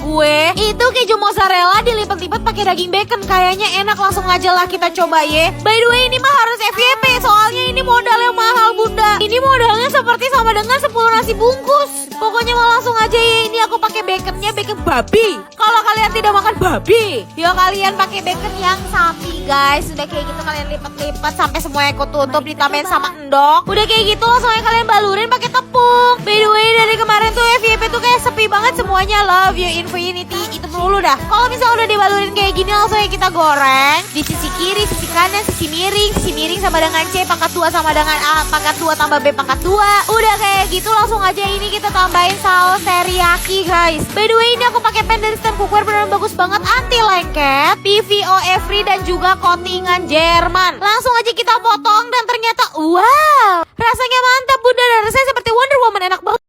gue. Itu keju mozzarella dilipat-lipat pakai daging bacon. Kayaknya enak, langsung aja lah kita coba ya. By the way, ini mah harus FYP soalnya ini modalnya mahal bunda. Ini modalnya seperti sama dengan 10 nasi bungkus. Pokoknya mau langsung aja ya. Ini aku pakai baconnya bacon babi. Kalau kalian tidak makan babi, ya kalian pakai bacon yang sapi guys. Udah kayak gitu kalian lipat-lipat sampai semuanya aku tutup, ditambahin sama endok. Udah kayak gitu langsung aja kalian balurin pakai tepung. By the way, dari kemarin tuh FYP tuh kayak sepi banget semuanya. Love you Infinity. Itu dulu dah. Kalau misalnya udah dibalurin kayak gini langsung aja kita goreng. Di sisi kiri, sisi kanan, sisi miring. Sisi miring sama dengan C pangkat 2 sama dengan A pangkat 2 tambah B pangkat 2. Udah kayak gitu langsung aja ini kita tambahin saus teriyaki guys. By the way, ini aku pakai pan dari stand cookware, beneran bagus banget, anti lengket, PVOE free dan juga coatingan Jerman. Langsung aja kita potong dan ternyata wow, rasanya mantap bunda, dan rasanya seperti Wonder Woman, enak banget.